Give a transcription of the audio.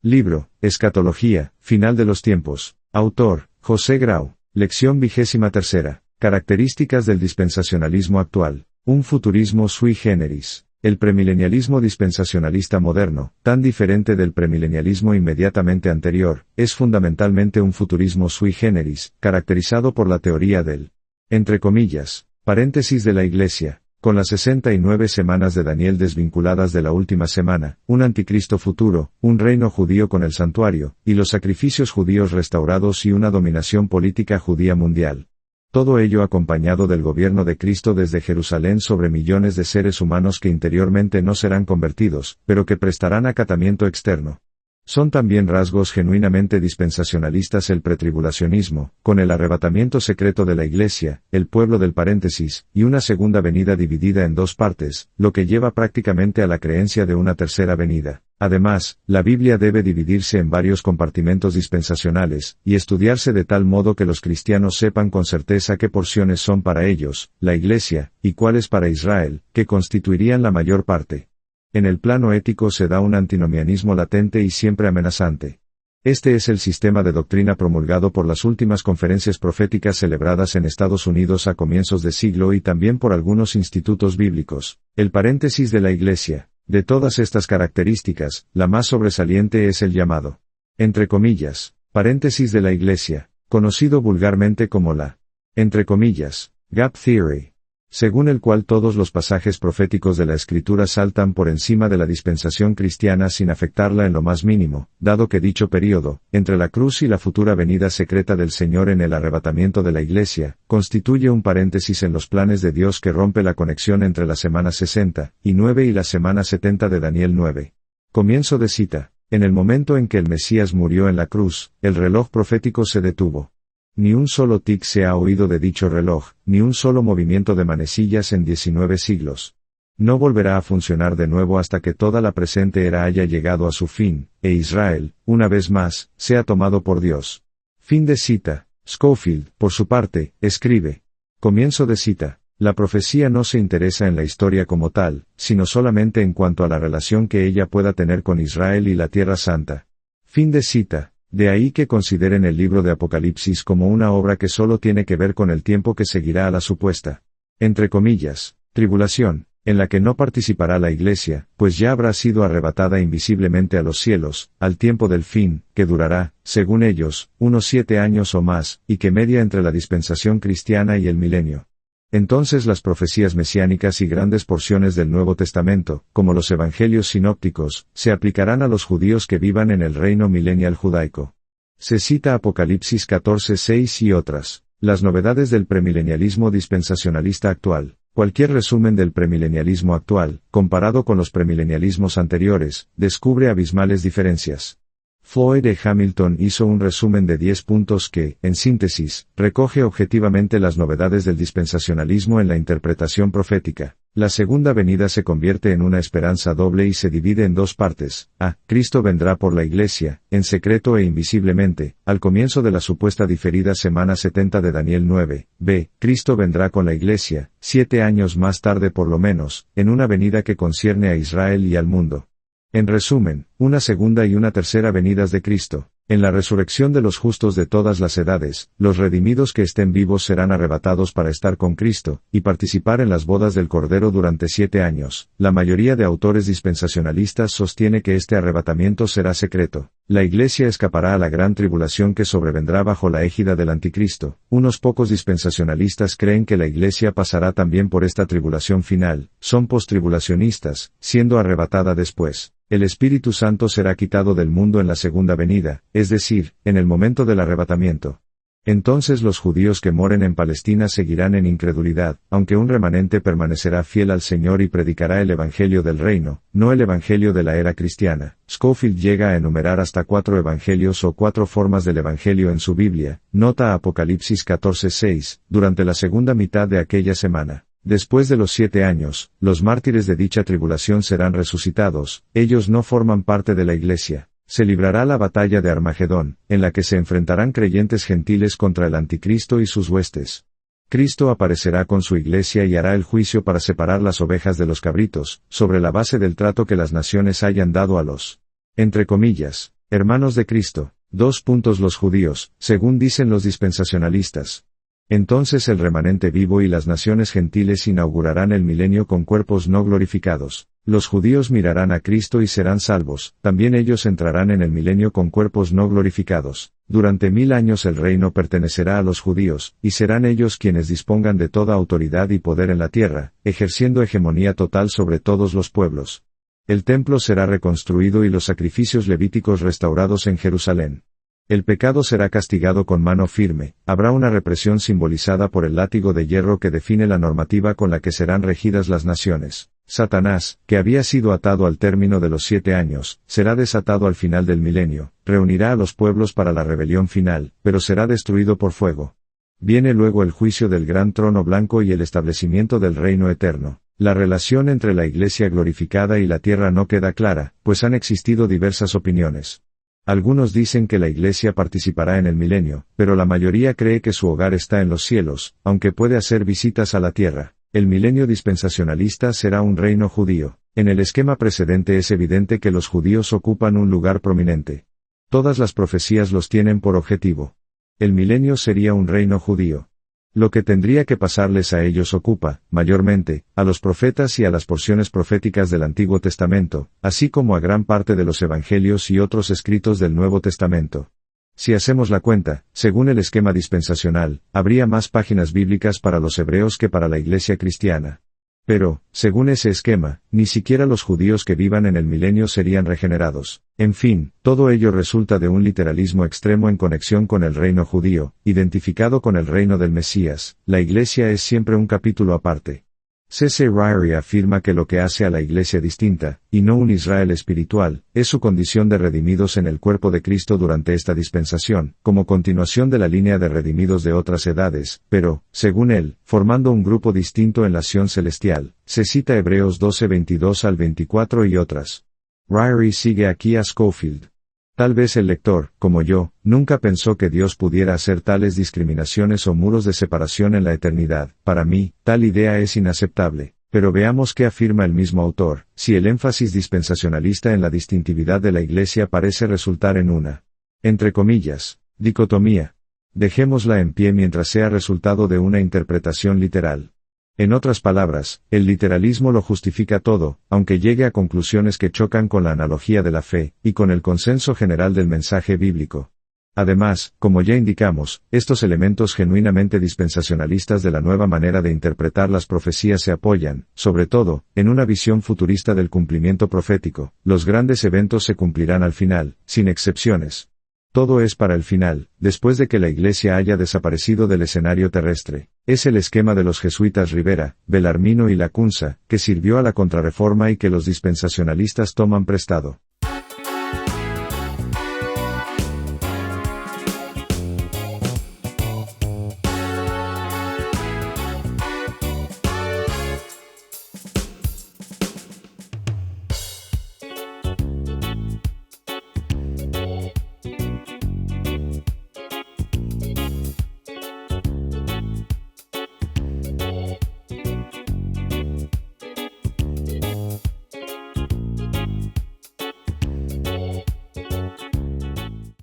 Libro, Escatología, Final de los Tiempos. Autor, José Grau. Lección 23. Características del dispensacionalismo actual. Un futurismo sui generis. El premilenialismo dispensacionalista moderno, tan diferente del premilenialismo inmediatamente anterior, es fundamentalmente un futurismo sui generis, caracterizado por la teoría del, entre comillas, paréntesis de la Iglesia, con las 69 semanas de Daniel desvinculadas de la última semana, un anticristo futuro, un reino judío con el santuario, y los sacrificios judíos restaurados y una dominación política judía mundial. Todo ello acompañado del gobierno de Cristo desde Jerusalén sobre millones de seres humanos que interiormente no serán convertidos, pero que prestarán acatamiento externo. Son también rasgos genuinamente dispensacionalistas el pretribulacionismo, con el arrebatamiento secreto de la Iglesia, el pueblo del paréntesis, y una segunda venida dividida en dos partes, lo que lleva prácticamente a la creencia de una tercera venida. Además, la Biblia debe dividirse en varios compartimentos dispensacionales, y estudiarse de tal modo que los cristianos sepan con certeza qué porciones son para ellos, la Iglesia, y cuáles para Israel, que constituirían la mayor parte. En el plano ético se da un antinomianismo latente y siempre amenazante. Este es el sistema de doctrina promulgado por las últimas conferencias proféticas celebradas en Estados Unidos a comienzos de siglo y también por algunos institutos bíblicos. El paréntesis de la Iglesia. De todas estas características, la más sobresaliente es el llamado, entre comillas, paréntesis de la Iglesia, conocido vulgarmente como la, entre comillas, gap theory, según el cual todos los pasajes proféticos de la Escritura saltan por encima de la dispensación cristiana sin afectarla en lo más mínimo, dado que dicho período, entre la cruz y la futura venida secreta del Señor en el arrebatamiento de la Iglesia, constituye un paréntesis en los planes de Dios que rompe la conexión entre la semana 69 y la semana 70 de Daniel 9. Comienzo de cita. En el momento en que el Mesías murió en la cruz, el reloj profético se detuvo. Ni un solo tic se ha oído de dicho reloj, ni un solo movimiento de manecillas en 19 siglos. No volverá a funcionar de nuevo hasta que toda la presente era haya llegado a su fin, e Israel, una vez más, sea tomado por Dios. Fin de cita. Scofield, por su parte, escribe. Comienzo de cita. La profecía no se interesa en la historia como tal, sino solamente en cuanto a la relación que ella pueda tener con Israel y la Tierra Santa. Fin de cita. De ahí que consideren el libro de Apocalipsis como una obra que solo tiene que ver con el tiempo que seguirá a la supuesta, entre comillas, tribulación, en la que no participará la Iglesia, pues ya habrá sido arrebatada invisiblemente a los cielos, al tiempo del fin, que durará, según ellos, unos 7 años o más, y que media entre la dispensación cristiana y el milenio. Entonces las profecías mesiánicas y grandes porciones del Nuevo Testamento, como los evangelios sinópticos, se aplicarán a los judíos que vivan en el reino milenial judaico. Se cita Apocalipsis 14:6 y otras. Las novedades del premilenialismo dispensacionalista actual. Cualquier resumen del premilenialismo actual, comparado con los premilenialismos anteriores, descubre abismales diferencias. Floyd E. Hamilton hizo un resumen de 10 puntos que, en síntesis, recoge objetivamente las novedades del dispensacionalismo en la interpretación profética. La segunda venida se convierte en una esperanza doble y se divide en dos partes. A. Cristo vendrá por la Iglesia, en secreto e invisiblemente, al comienzo de la supuesta diferida semana 70 de Daniel 9. B. Cristo vendrá con la Iglesia, 7 años más tarde por lo menos, en una venida que concierne a Israel y al mundo. En resumen, una segunda y una tercera venidas de Cristo. En la resurrección de los justos de todas las edades, los redimidos que estén vivos serán arrebatados para estar con Cristo, y participar en las bodas del Cordero durante 7 años. La mayoría de autores dispensacionalistas sostiene que este arrebatamiento será secreto. La Iglesia escapará a la gran tribulación que sobrevendrá bajo la égida del Anticristo. Unos pocos dispensacionalistas creen que la Iglesia pasará también por esta tribulación final. Son postribulacionistas, siendo arrebatada después. El Espíritu Santo será quitado del mundo en la segunda venida, es decir, en el momento del arrebatamiento. Entonces los judíos que moren en Palestina seguirán en incredulidad, aunque un remanente permanecerá fiel al Señor y predicará el Evangelio del Reino, no el Evangelio de la era cristiana. Scofield llega a enumerar hasta 4 evangelios o 4 formas del Evangelio en su Biblia, nota Apocalipsis 14:6, durante la segunda mitad de aquella semana. Después de los 7 años, los mártires de dicha tribulación serán resucitados. Ellos no forman parte de la Iglesia. Se librará la batalla de Armagedón, en la que se enfrentarán creyentes gentiles contra el Anticristo y sus huestes. Cristo aparecerá con su Iglesia y hará el juicio para separar las ovejas de los cabritos, sobre la base del trato que las naciones hayan dado a los, entre comillas, Hermanos de Cristo. Los judíos, según dicen los dispensacionalistas. Entonces el remanente vivo y las naciones gentiles inaugurarán el milenio con cuerpos no glorificados. Los judíos mirarán a Cristo y serán salvos, también ellos entrarán en el milenio con cuerpos no glorificados. Durante 1000 años el reino pertenecerá a los judíos, y serán ellos quienes dispongan de toda autoridad y poder en la tierra, ejerciendo hegemonía total sobre todos los pueblos. El templo será reconstruido y los sacrificios levíticos restaurados en Jerusalén. El pecado será castigado con mano firme, habrá una represión simbolizada por el látigo de hierro que define la normativa con la que serán regidas las naciones. Satanás, que había sido atado al término de los 7 años, será desatado al final del milenio, reunirá a los pueblos para la rebelión final, pero será destruido por fuego. Viene luego el juicio del gran trono blanco y el establecimiento del reino eterno. La relación entre la Iglesia glorificada y la tierra no queda clara, pues han existido diversas opiniones. Algunos dicen que la Iglesia participará en el milenio, pero la mayoría cree que su hogar está en los cielos, aunque puede hacer visitas a la tierra. El milenio dispensacionalista será un reino judío. En el esquema precedente es evidente que los judíos ocupan un lugar prominente. Todas las profecías los tienen por objetivo. El milenio sería un reino judío. Lo que tendría que pasarles a ellos ocupa, mayormente, a los profetas y a las porciones proféticas del Antiguo Testamento, así como a gran parte de los Evangelios y otros escritos del Nuevo Testamento. Si hacemos la cuenta, según el esquema dispensacional, habría más páginas bíblicas para los hebreos que para la Iglesia cristiana. Pero, según ese esquema, ni siquiera los judíos que vivan en el milenio serían regenerados. En fin, todo ello resulta de un literalismo extremo en conexión con el reino judío, identificado con el reino del Mesías. La Iglesia es siempre un capítulo aparte. C.C. Ryrie afirma que lo que hace a la Iglesia distinta, y no un Israel espiritual, es su condición de redimidos en el cuerpo de Cristo durante esta dispensación, como continuación de la línea de redimidos de otras edades, pero, según él, formando un grupo distinto en la Sion celestial. Se cita Hebreos 12:22 al 24 y otras. Ryrie sigue aquí a Scofield. Tal vez el lector, como yo, nunca pensó que Dios pudiera hacer tales discriminaciones o muros de separación en la eternidad. Para mí, tal idea es inaceptable. Pero veamos qué afirma el mismo autor, si el énfasis dispensacionalista en la distintividad de la Iglesia parece resultar en una, entre comillas, dicotomía. Dejémosla en pie mientras sea resultado de una interpretación literal. En otras palabras, el literalismo lo justifica todo, aunque llegue a conclusiones que chocan con la analogía de la fe, y con el consenso general del mensaje bíblico. Además, como ya indicamos, estos elementos genuinamente dispensacionalistas de la nueva manera de interpretar las profecías se apoyan, sobre todo, en una visión futurista del cumplimiento profético. Los grandes eventos se cumplirán al final, sin excepciones. Todo es para el final, después de que la Iglesia haya desaparecido del escenario terrestre. Es el esquema de los jesuitas Rivera, Bellarmino y Lacunza, que sirvió a la Contrarreforma y que los dispensacionalistas toman prestado.